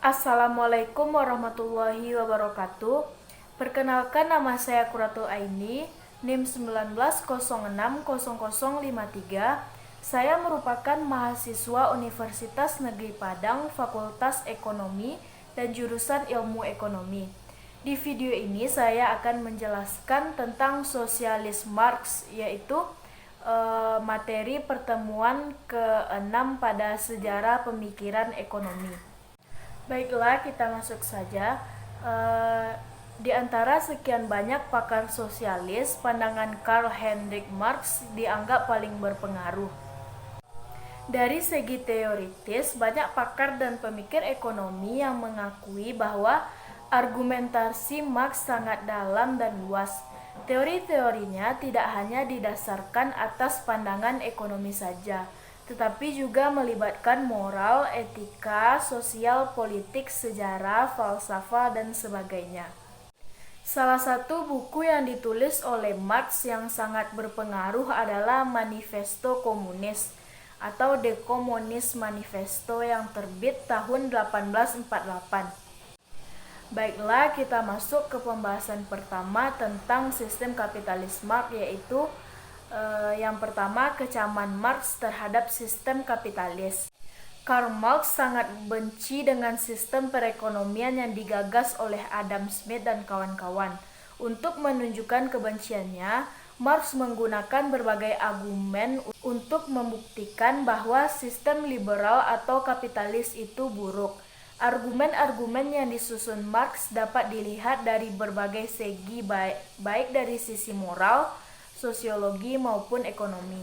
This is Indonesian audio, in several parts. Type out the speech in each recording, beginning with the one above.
Assalamualaikum warahmatullahi wabarakatuh. Perkenalkan, nama saya Quratul Aini, NIM 19060053. Saya merupakan mahasiswa Universitas Negeri Padang, Fakultas Ekonomi dan jurusan Ilmu Ekonomi. Di video ini saya akan menjelaskan tentang sosialis Marx, yaitu materi pertemuan ke-6 pada sejarah pemikiran ekonomi. Baiklah, kita masuk saja. Di antara sekian banyak pakar sosialis, pandangan Karl Heinrich Marx dianggap paling berpengaruh. Dari segi teoritis, banyak pakar dan pemikir ekonomi yang mengakui bahwa argumentasi Marx sangat dalam dan luas. Teori-teorinya tidak hanya didasarkan atas pandangan ekonomi saja, tetapi juga melibatkan moral, etika, sosial, politik, sejarah, falsafah, dan sebagainya. Salah satu buku yang ditulis oleh Marx yang sangat berpengaruh adalah Manifesto Komunis atau The Communist Manifesto yang terbit tahun 1848. Baiklah, kita masuk ke pembahasan pertama tentang sistem kapitalis Marx, yaitu yang pertama, kecaman Marx terhadap sistem kapitalis. Karl Marx sangat benci dengan sistem perekonomian yang digagas oleh Adam Smith dan kawan-kawan. Untuk menunjukkan kebenciannya, Marx menggunakan berbagai argumen untuk membuktikan bahwa sistem liberal atau kapitalis itu buruk. Argumen-argumen yang disusun Marx dapat dilihat dari berbagai segi, baik dari sisi moral, sosiologi maupun ekonomi.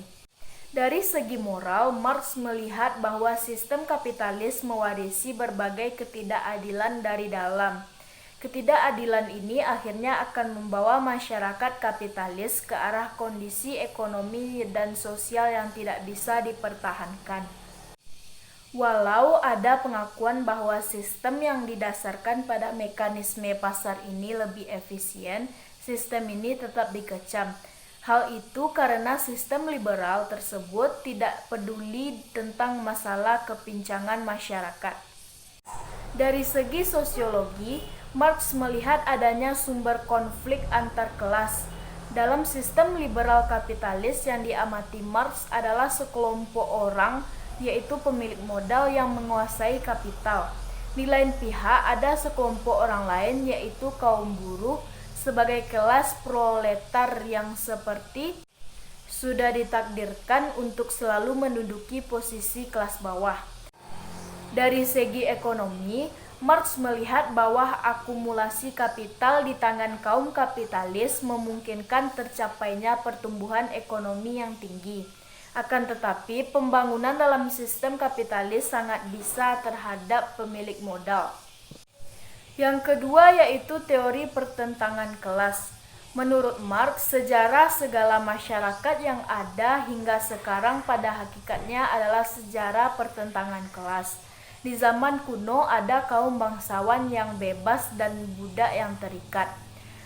Dari segi moral, Marx melihat bahwa sistem kapitalis mewarisi berbagai ketidakadilan dari dalam. Ketidakadilan ini akhirnya akan membawa masyarakat kapitalis ke arah kondisi ekonomi dan sosial yang tidak bisa dipertahankan. Walau ada pengakuan bahwa sistem yang didasarkan pada mekanisme pasar ini lebih efisien, sistem ini tetap dikecam. Hal itu karena sistem liberal tersebut tidak peduli tentang masalah kepincangan masyarakat. Dari segi sosiologi, Marx melihat adanya sumber konflik antar kelas. Dalam sistem liberal kapitalis yang diamati Marx adalah sekelompok orang, yaitu pemilik modal yang menguasai kapital. Di lain pihak ada sekelompok orang lain, yaitu kaum buruh, sebagai kelas proletar yang seperti sudah ditakdirkan untuk selalu menduduki posisi kelas bawah. Dari segi ekonomi, Marx melihat bahwa akumulasi kapital di tangan kaum kapitalis memungkinkan tercapainya pertumbuhan ekonomi yang tinggi. Akan tetapi, pembangunan dalam sistem kapitalis sangat bisa terhadap pemilik modal. Yang kedua yaitu teori pertentangan kelas. Menurut Marx, sejarah segala masyarakat yang ada hingga sekarang pada hakikatnya adalah sejarah pertentangan kelas. Di zaman kuno ada kaum bangsawan yang bebas dan budak yang terikat.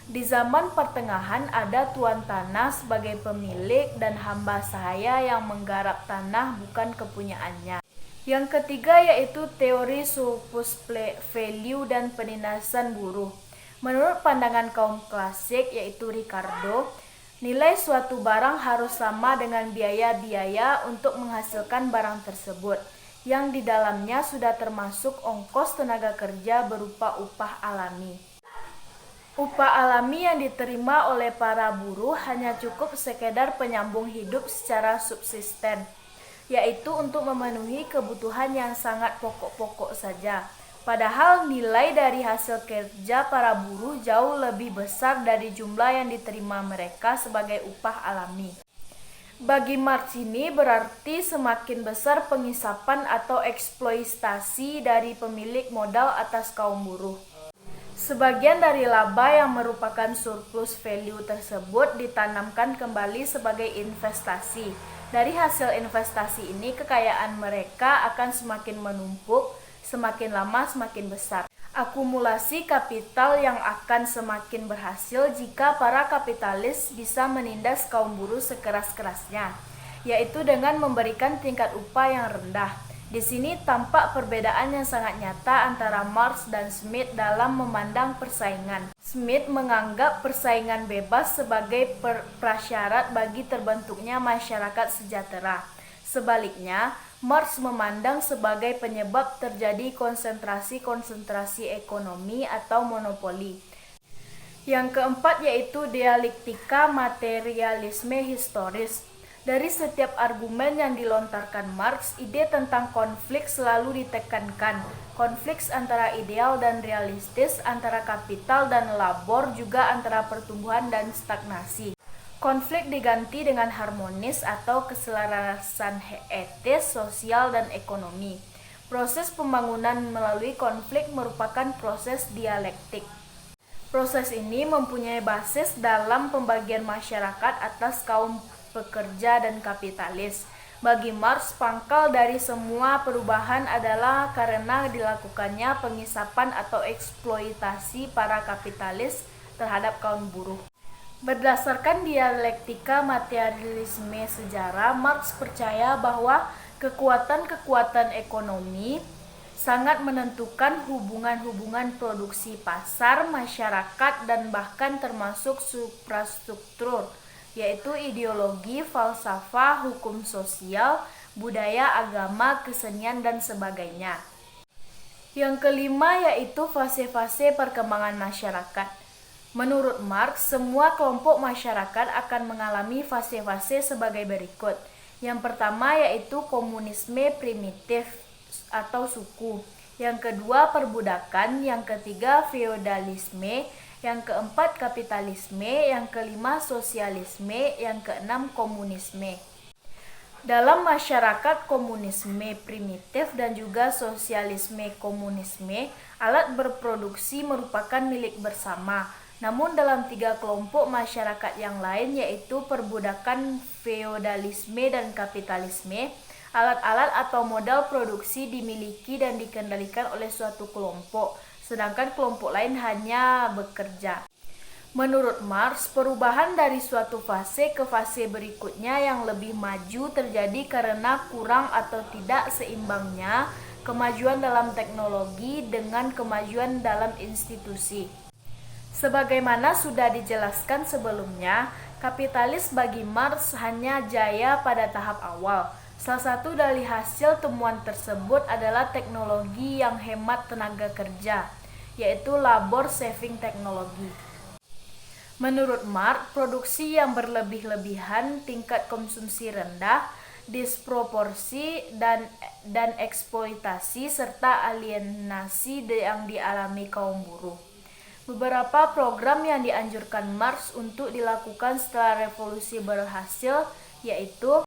Di zaman pertengahan ada tuan tanah sebagai pemilik dan hamba sahaya yang menggarap tanah bukan kepunyaannya. Yang ketiga yaitu teori surplus value dan penindasan buruh. Menurut pandangan kaum klasik yaitu Ricardo, nilai suatu barang harus sama dengan biaya-biaya untuk menghasilkan barang tersebut, yang di dalamnya sudah termasuk ongkos tenaga kerja berupa upah alami. Upah alami yang diterima oleh para buruh hanya cukup sekedar penyambung hidup secara subsisten, yaitu untuk memenuhi kebutuhan yang sangat pokok-pokok saja. Padahal nilai dari hasil kerja para buruh jauh lebih besar dari jumlah yang diterima mereka sebagai upah alami. Bagi Marx ini berarti semakin besar pengisapan atau eksploitasi dari pemilik modal atas kaum buruh. Sebagian dari laba yang merupakan surplus value tersebut ditanamkan kembali sebagai investasi. Dari hasil investasi ini, kekayaan mereka akan semakin menumpuk, semakin lama semakin besar. Akumulasi kapital yang akan semakin berhasil jika para kapitalis bisa menindas kaum buruh sekeras-kerasnya, yaitu dengan memberikan tingkat upah yang rendah. Di sini tampak perbedaan yang sangat nyata antara Marx dan Smith dalam memandang persaingan. Smith menganggap persaingan bebas sebagai prasyarat bagi terbentuknya masyarakat sejahtera. Sebaliknya, Marx memandang sebagai penyebab terjadi konsentrasi ekonomi atau monopoli. Yang keempat yaitu dialektika materialisme historis. Dari setiap argumen yang dilontarkan Marx, ide tentang konflik selalu ditekankan. Konflik antara ideal dan realistis, antara kapital dan labor, juga antara pertumbuhan dan stagnasi. Konflik diganti dengan harmonis atau keselarasan etis, sosial, dan ekonomi. Proses pembangunan melalui konflik merupakan proses dialektik. Proses ini mempunyai basis dalam pembagian masyarakat atas kaum pekerja dan kapitalis. Bagi Marx, pangkal dari semua perubahan adalah karena dilakukannya pengisapan atau eksploitasi para kapitalis terhadap kaum buruh. Berdasarkan dialektika materialisme sejarah, Marx percaya bahwa kekuatan ekonomi sangat menentukan hubungan-hubungan produksi pasar, masyarakat, dan bahkan termasuk suprastruktur, yaitu ideologi, falsafah, hukum sosial, budaya, agama, kesenian, dan sebagainya. Yang kelima yaitu fase-fase perkembangan masyarakat. Menurut Marx, semua kelompok masyarakat akan mengalami fase-fase sebagai berikut. Yang pertama yaitu komunisme primitif atau suku. Yang kedua perbudakan, yang ketiga feodalisme, yang keempat kapitalisme, yang kelima sosialisme, yang keenam komunisme. Dalam masyarakat komunisme primitif dan juga sosialisme komunisme, alat berproduksi merupakan milik bersama. Namun dalam tiga kelompok masyarakat yang lain yaitu perbudakan, feodalisme, dan kapitalisme, alat-alat atau modal produksi dimiliki dan dikendalikan oleh suatu kelompok, sedangkan kelompok lain hanya bekerja. Menurut Marx, perubahan dari suatu fase ke fase berikutnya yang lebih maju terjadi karena kurang atau tidak seimbangnya kemajuan dalam teknologi dengan kemajuan dalam institusi. Sebagaimana sudah dijelaskan sebelumnya, kapitalis bagi Marx hanya jaya pada tahap awal. Salah satu dari hasil temuan tersebut adalah teknologi yang hemat tenaga kerja, yaitu labor saving technology. Menurut Marx, produksi yang berlebih-lebihan, tingkat konsumsi rendah, disproporsi dan eksploitasi serta alienasi yang dialami kaum buruh. Beberapa program yang dianjurkan Marx untuk dilakukan setelah revolusi berhasil yaitu: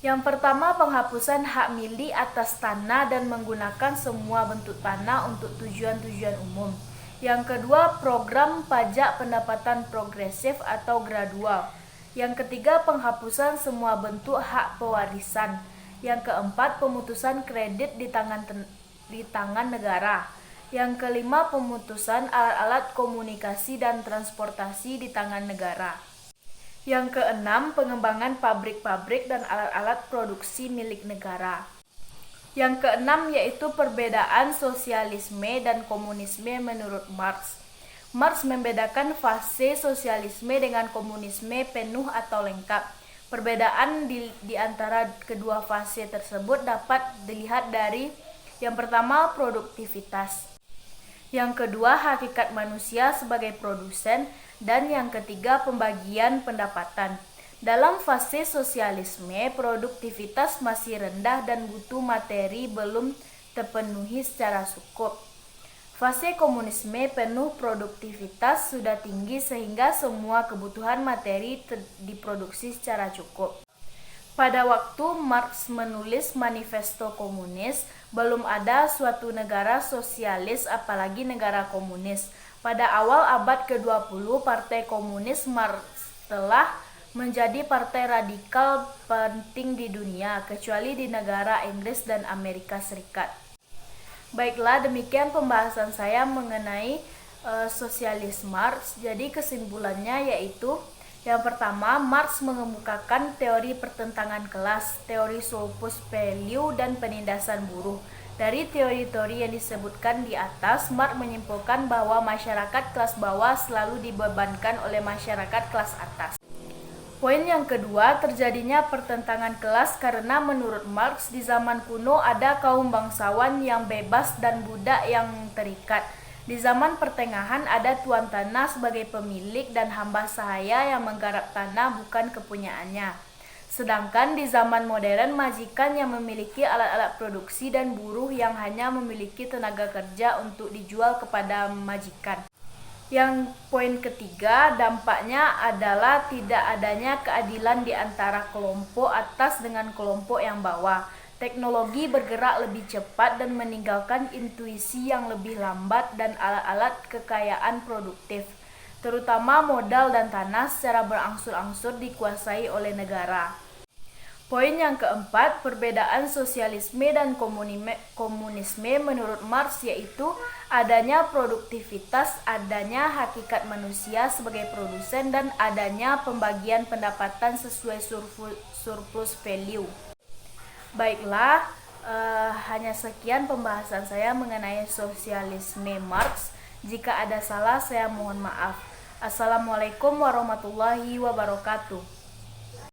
yang pertama, penghapusan hak milik atas tanah dan menggunakan semua bentuk tanah untuk tujuan-tujuan umum. Yang kedua, program pajak pendapatan progresif atau gradual. Yang ketiga, penghapusan semua bentuk hak pewarisan. Yang keempat, pemutusan kredit di tangan negara. Yang kelima, pemutusan alat-alat komunikasi dan transportasi di tangan negara. Yang keenam, pengembangan pabrik-pabrik dan alat-alat produksi milik negara. Yang keenam yaitu perbedaan sosialisme dan komunisme menurut Marx. Marx membedakan fase sosialisme dengan komunisme penuh atau lengkap. Perbedaan di antara kedua fase tersebut dapat dilihat dari: yang pertama, produktivitas. Yang kedua, hakikat manusia sebagai produsen. Dan yang ketiga, pembagian pendapatan. Dalam fase sosialisme, produktivitas masih rendah dan butuh materi belum terpenuhi secara cukup. Fase komunisme penuh produktivitas sudah tinggi sehingga semua kebutuhan materi diproduksi secara cukup. Pada waktu Marx menulis Manifesto Komunis, belum ada suatu negara sosialis apalagi negara komunis. Pada awal abad ke-20, Partai Komunis Marx telah menjadi partai radikal penting di dunia, kecuali di negara Inggris dan Amerika Serikat. Baiklah, demikian pembahasan saya mengenai sosialis Marx. Jadi kesimpulannya yaitu: Yang pertama, Marx mengemukakan teori pertentangan kelas, teori surplus value, dan penindasan buruh. Dari teori-teori yang disebutkan di atas, Marx menyimpulkan bahwa masyarakat kelas bawah selalu dibebankan oleh masyarakat kelas atas. Poin yang kedua, terjadinya pertentangan kelas karena menurut Marx di zaman kuno ada kaum bangsawan yang bebas dan budak yang terikat. Di zaman pertengahan ada tuan tanah sebagai pemilik dan hamba sahaya yang menggarap tanah bukan kepunyaannya. Sedangkan di zaman modern majikan yang memiliki alat-alat produksi dan buruh yang hanya memiliki tenaga kerja untuk dijual kepada majikan. Yang poin ketiga, dampaknya adalah tidak adanya keadilan di antara kelompok atas dengan kelompok yang bawah. Teknologi bergerak lebih cepat dan meninggalkan intuisi yang lebih lambat dan alat-alat kekayaan produktif, terutama modal dan tanah secara berangsur-angsur dikuasai oleh negara. Poin yang keempat, perbedaan sosialisme dan komunisme menurut Marx yaitu adanya produktivitas, adanya hakikat manusia sebagai produsen, dan adanya pembagian pendapatan sesuai surplus value. Baiklah, hanya sekian pembahasan saya mengenai sosialisme Marx. Jika ada salah, saya mohon maaf. Assalamualaikum warahmatullahi wabarakatuh.